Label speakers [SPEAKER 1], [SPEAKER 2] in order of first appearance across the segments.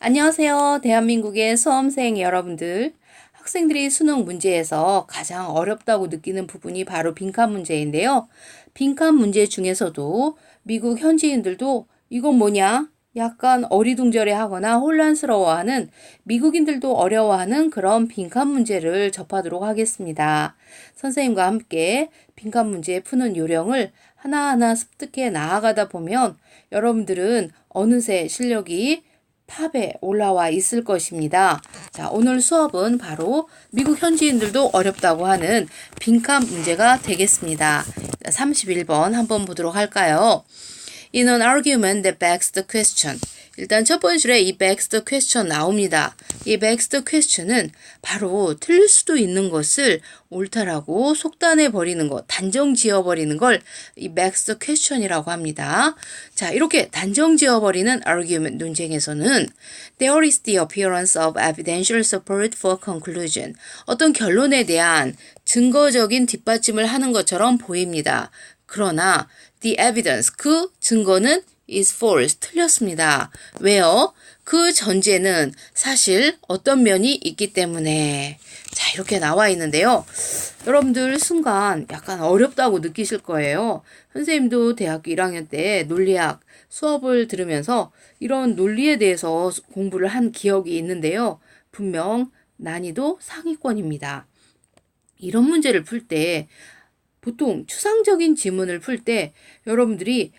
[SPEAKER 1] 안녕하세요. 대한민국의 수험생 여러분들. 학생들이 수능 문제에서 가장 어렵다고 느끼는 부분이 바로 빈칸 문제인데요. 빈칸 문제 중에서도 미국 현지인들도 이건 뭐냐? 약간 어리둥절해 하거나 혼란스러워하는 미국인들도 어려워하는 그런 빈칸 문제를 접하도록 하겠습니다. 선생님과 함께 빈칸 문제 푸는 요령을 하나하나 습득해 나아가다 보면 여러분들은 어느새 실력이 탑에 올라와 있을 것입니다. 자, 오늘 수업은 바로 미국 현지인들도 어렵다고 하는 빈칸 문제가 되겠습니다. 31번 한번 보도록 할까요? In an argument that begs the question. 일단 첫 번째 줄에 이 begs the question 나옵니다. 이 begs the question은 바로 틀릴 수도 있는 것을 옳다라고 속단해버리는 것, 단정 지어버리는 걸 이 begs the question이라고 합니다. 자, 이렇게 단정 지어버리는 argument 논쟁에서는 there is the appearance of evidential support for conclusion. 어떤 결론에 대한 증거적인 뒷받침을 하는 것처럼 보입니다. 그러나 the evidence, 그 증거는 is false, 틀렸습니다. 왜요? 그 전제는 사실 어떤 면이 있기 때문에. 자, 이렇게 나와 있는데요. 여러분들 순간 약간 어렵다고 느끼실 거예요. 선생님도 대학교 1학년 때 논리학 수업을 들으면서 이런 논리에 대해서 공부를 한 기억이 있는데요. 분명 난이도 상위권입니다. 이런 문제를 풀 때 보통 추상적인 지문을 풀 때 여러분들이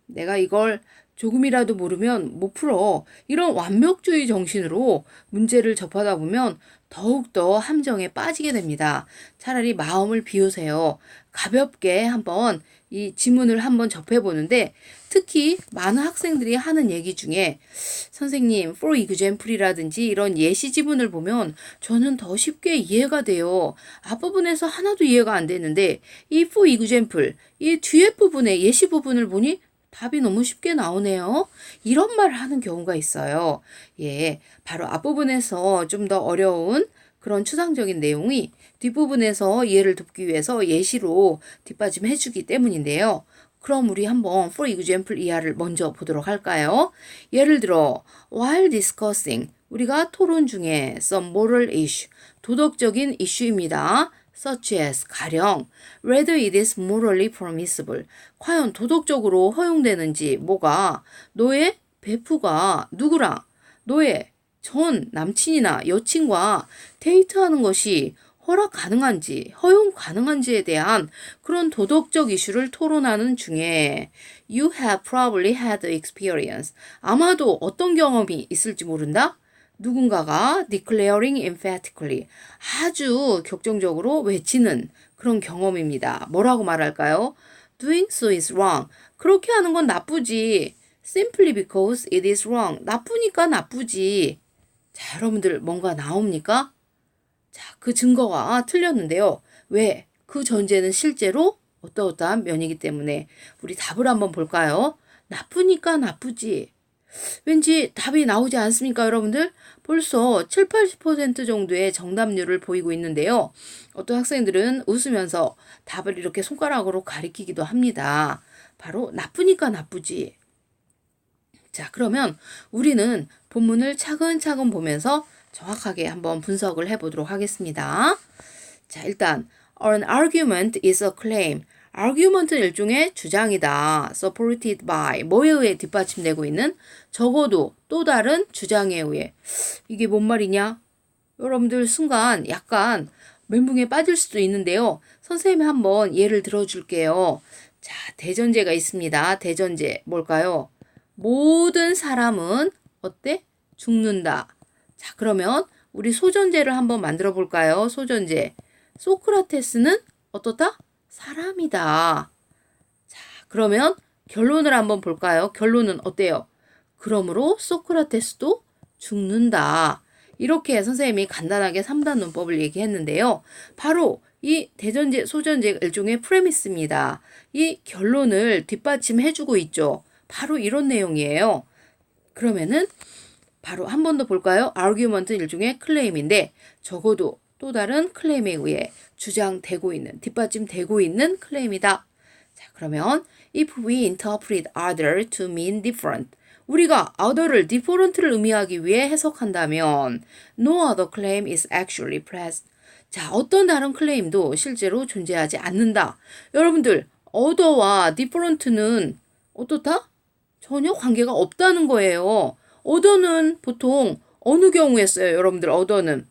[SPEAKER 1] 내가 이걸 조금이라도 모르면 못 풀어. 이런 완벽주의 정신으로 문제를 접하다 보면 더욱더 함정에 빠지게 됩니다. 차라리 마음을 비우세요. 가볍게 한번 이 지문을 한번 접해보는데 특히 많은 학생들이 하는 얘기 중에 선생님, for example이라든지 이런 예시 지문을 보면 저는 더 쉽게 이해가 돼요. 앞부분에서 하나도 이해가 안 되는데 이 for example, 이 뒤에 부분에 예시 부분을 보니 답이 너무 쉽게 나오네요. 이런 말을 하는 경우가 있어요. 예, 바로 앞부분에서 좀 더 어려운 그런 추상적인 내용이 뒷부분에서 이해를 돕기 위해서 예시로 뒷받침해 주기 때문인데요. 그럼 우리 한번 for example 이하를 먼저 보도록 할까요? 예를 들어 while discussing, 우리가 토론 중에 some moral issue, 도덕적인 이슈입니다. such as 가령 whether it is morally permissible, 과연 도덕적으로 허용되는지 뭐가 너의 베프가 누구랑 너의 전 남친이나 여친과 데이트하는 것이 허락 가능한지 허용 가능한지에 대한 그런 도덕적 이슈를 토론하는 중에 you have probably had experience, 아마도 어떤 경험이 있을지 모른다? 누군가가 declaring emphatically, 아주 격정적으로 외치는 그런 경험입니다. 뭐라고 말할까요? Doing so is wrong. 그렇게 하는 건 나쁘지. Simply because it is wrong. 나쁘니까 나쁘지. 자, 여러분들 뭔가 나옵니까? 자, 그 증거가 틀렸는데요. 왜? 그 전제는 실제로 어떠어떠한 면이기 때문에 우리 답을 한번 볼까요? 나쁘니까 나쁘지. 왠지 답이 나오지 않습니까, 여러분들? 벌써 7, 80% 정도의 정답률을 보이고 있는데요. 어떤 학생들은 웃으면서 답을 이렇게 손가락으로 가리키기도 합니다. 바로 나쁘니까 나쁘지. 자, 그러면 우리는 본문을 차근차근 보면서 정확하게 한번 분석을 해보도록 하겠습니다. 자, 일단 an argument is a claim. argument는 일종의 주장이다. supported by, 뭐에 의해 뒷받침되고 있는 적어도 또 다른 주장에 의해. 이게 뭔 말이냐? 여러분들 순간 약간 멘붕에 빠질 수도 있는데요. 선생님이 한번 예를 들어줄게요. 자, 대전제가 있습니다. 대전제 뭘까요? 모든 사람은 어때? 죽는다. 자, 그러면 우리 소전제를 한번 만들어 볼까요? 소전제. 소크라테스는 어떻다? 사람이다. 자, 그러면 결론을 한번 볼까요? 결론은 어때요? 그러므로 소크라테스도 죽는다. 이렇게 선생님이 간단하게 3단 논법을 얘기했는데요. 바로 이 대전제, 소전제 일종의 프레미스입니다. 이 결론을 뒷받침해주고 있죠. 바로 이런 내용이에요. 그러면은 바로 한 번 더 볼까요? argument는 일종의 클레임인데 적어도 또 다른 클레임에 의해 주장되고 있는, 뒷받침되고 있는 클레임이다. 자, 그러면 if we interpret other to mean different, 우리가 other를 different를 의미하기 위해 해석한다면 no other claim is actually present. 자, 어떤 다른 클레임도 실제로 존재하지 않는다. 여러분들, other와 different는 어떻다? 전혀 관계가 없다는 거예요. other는 보통 어느 경우에 써요, 여러분들? other는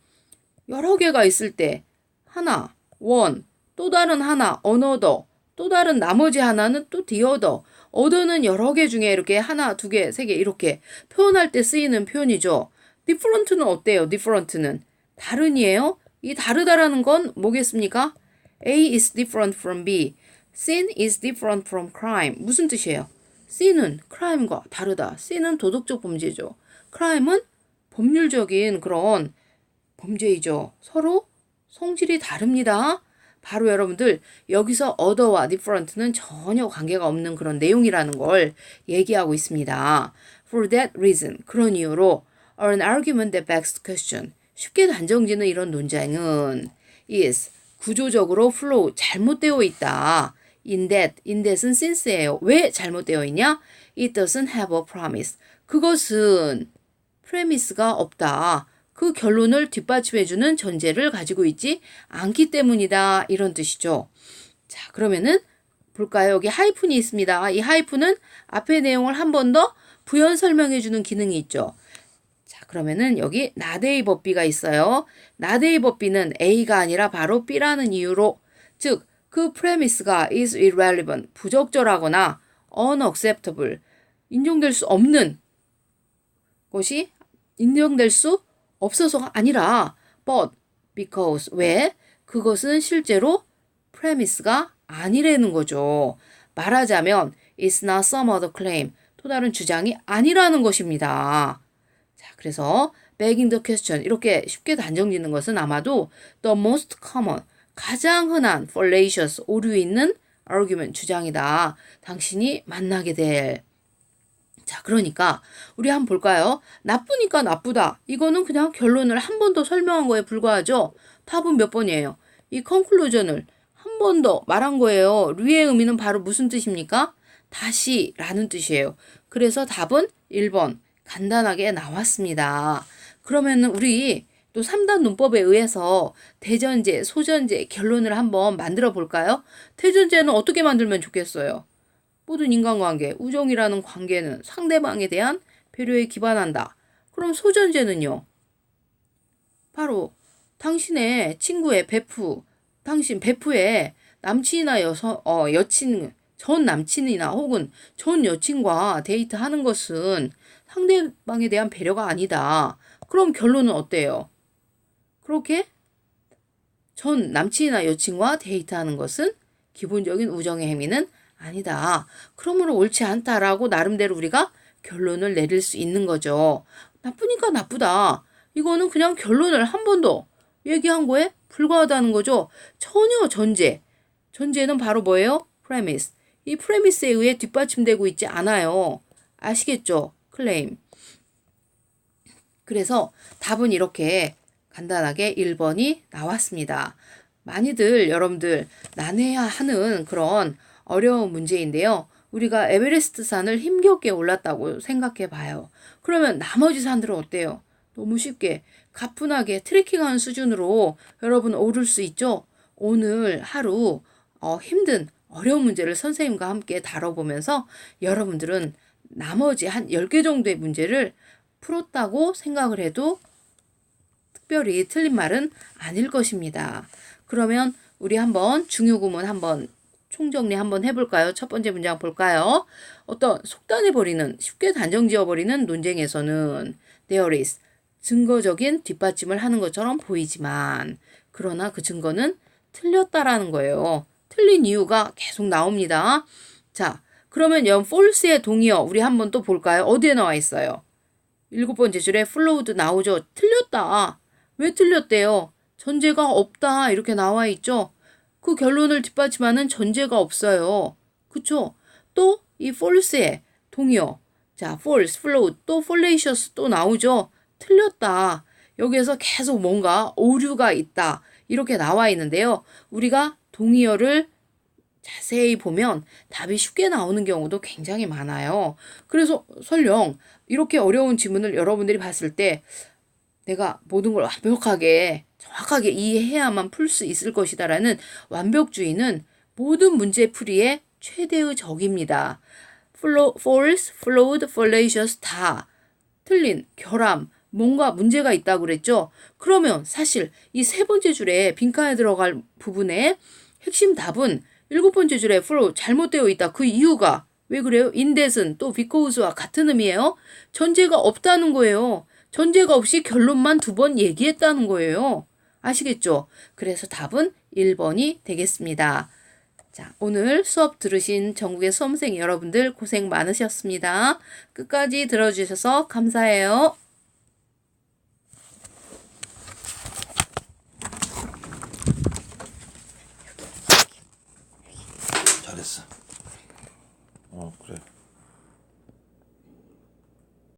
[SPEAKER 1] 여러 개가 있을 때 하나, one, 또 다른 하나, another, 또 다른 나머지 하나는 또 the other. other는 여러 개 중에 이렇게 하나, 두 개, 세 개 이렇게 표현할 때 쓰이는 표현이죠. different는 어때요? different는 다른이에요. 이 다르다라는 건 뭐겠습니까? A is different from B. sin is different from crime. 무슨 뜻이에요? sin은 crime과 다르다. sin은 도덕적 범죄죠. crime은 법률적인 그런 범죄이죠. 서로 성질이 다릅니다. 바로 여러분들 여기서 other와 different는 전혀 관계가 없는 그런 내용이라는 걸 얘기하고 있습니다. For that reason, 그런 이유로 an argument that begs the question, 쉽게 단정짓는 이런 논쟁은 is 구조적으로 flow, 잘못되어 있다. in that은 since예요. 왜 잘못되어 있냐? It doesn't have a promise. 그것은 프레미스가 없다. 그 결론을 뒷받침해주는 전제를 가지고 있지 않기 때문이다. 이런 뜻이죠. 자, 그러면은 볼까요? 여기 하이픈이 있습니다. 이 하이픈은 앞의 내용을 한 번 더 부연 설명해주는 기능이 있죠. 자, 그러면은 여기 not A but B가 있어요. not A but B는 A가 아니라 바로 B라는 이유로, 즉 그 프레미스가 is irrelevant, 부적절하거나 unacceptable, 인정될 수 없는 것이 인정될 수 없어서가 아니라 but because, 왜? 그것은 실제로 프레미스가 아니라는 거죠. 말하자면 it's not some other claim, 또 다른 주장이 아니라는 것입니다. 자, 그래서 begging the question, 이렇게 쉽게 단정짓는 것은 아마도 the most common, 가장 흔한 fallacious, 오류 있는 argument, 주장이다. 당신이 만나게 될. 자, 그러니까 우리 한번 볼까요? 나쁘니까 나쁘다. 이거는 그냥 결론을 한 번 더 설명한 거에 불과하죠. 답은 몇 번이에요? 이 conclusion을 한 번 더 말한 거예요. 류의 의미는 바로 무슨 뜻입니까? 다시 라는 뜻이에요. 그래서 답은 1번 간단하게 나왔습니다. 그러면 우리 또 3단 논법에 의해서 대전제, 소전제, 결론을 한번 만들어 볼까요? 대전제는 어떻게 만들면 좋겠어요? 모든 인간관계, 우정이라는 관계는 상대방에 대한 배려에 기반한다. 그럼 소전제는요? 바로 당신의 친구의 베프, 당신 베프의 남친이나 여친, 전 남친이나 혹은 전 여친과 데이트하는 것은 상대방에 대한 배려가 아니다. 그럼 결론은 어때요? 그렇게 전 남친이나 여친과 데이트하는 것은 기본적인 우정의 행위는 아니다. 그러므로 옳지 않다라고 나름대로 우리가 결론을 내릴 수 있는 거죠. 나쁘니까 나쁘다. 이거는 그냥 결론을 한 번 더 얘기한 거에 불과하다는 거죠. 전혀 전제는 바로 뭐예요? premise. 이 프레미스에 의해 뒷받침되고 있지 않아요. 아시겠죠? 클레임. 그래서 답은 이렇게 간단하게 1번이 나왔습니다. 많이들 여러분들 난해야 하는 그런 어려운 문제인데요. 우리가 에베레스트 산을 힘겹게 올랐다고 생각해 봐요. 그러면 나머지 산들은 어때요? 너무 쉽게 가뿐하게 트레킹하는 수준으로 여러분 오를 수 있죠? 오늘 하루 힘든 어려운 문제를 선생님과 함께 다뤄보면서 여러분들은 나머지 한 10개 정도의 문제를 풀었다고 생각을 해도 특별히 틀린 말은 아닐 것입니다. 그러면 우리 한번 중요구문 한번 총정리 한번 해볼까요? 첫 번째 문장 볼까요? 어떤 속단해버리는, 쉽게 단정지어버리는 논쟁에서는 there is, 증거적인 뒷받침을 하는 것처럼 보이지만 그러나 그 증거는 틀렸다라는 거예요. 틀린 이유가 계속 나옵니다. 자, 그러면 false의 동의어 우리 한번 또 볼까요? 어디에 나와 있어요? 7번째 줄에 flawed 나오죠. 틀렸다. 왜 틀렸대요? 전제가 없다 이렇게 나와 있죠. 그 결론을 뒷받침하는 전제가 없어요. 그쵸? 또 이 false의 동의어, 자 false, flawed, 또 fallacious 또 나오죠. 틀렸다. 여기에서 계속 뭔가 오류가 있다 이렇게 나와 있는데요. 우리가 동의어를 자세히 보면 답이 쉽게 나오는 경우도 굉장히 많아요. 그래서 설령 이렇게 어려운 지문을 여러분들이 봤을 때 내가 모든 걸 완벽하게 정확하게 이해해야만 풀 수 있을 것이다라는 완벽주의는 모든 문제 풀이의 최대의 적입니다. false, flawed, fallacious 다 틀린, 결함, 뭔가 문제가 있다고 그랬죠? 그러면 사실 이 세 번째 줄에 빈칸에 들어갈 부분의 핵심 답은 일곱 번째 줄에 flow 잘못되어 있다. 그 이유가 왜 그래요? indes은 또 because와 같은 의미예요. 전제가 없다는 거예요. 전제가 없이 결론만 두 번 얘기했다는 거예요. 아시겠죠? 그래서 답은 1번이 되겠습니다. 자, 오늘 수업 들으신 전국의 수험생 여러분들 고생 많으셨습니다. 끝까지 들어주셔서 감사해요.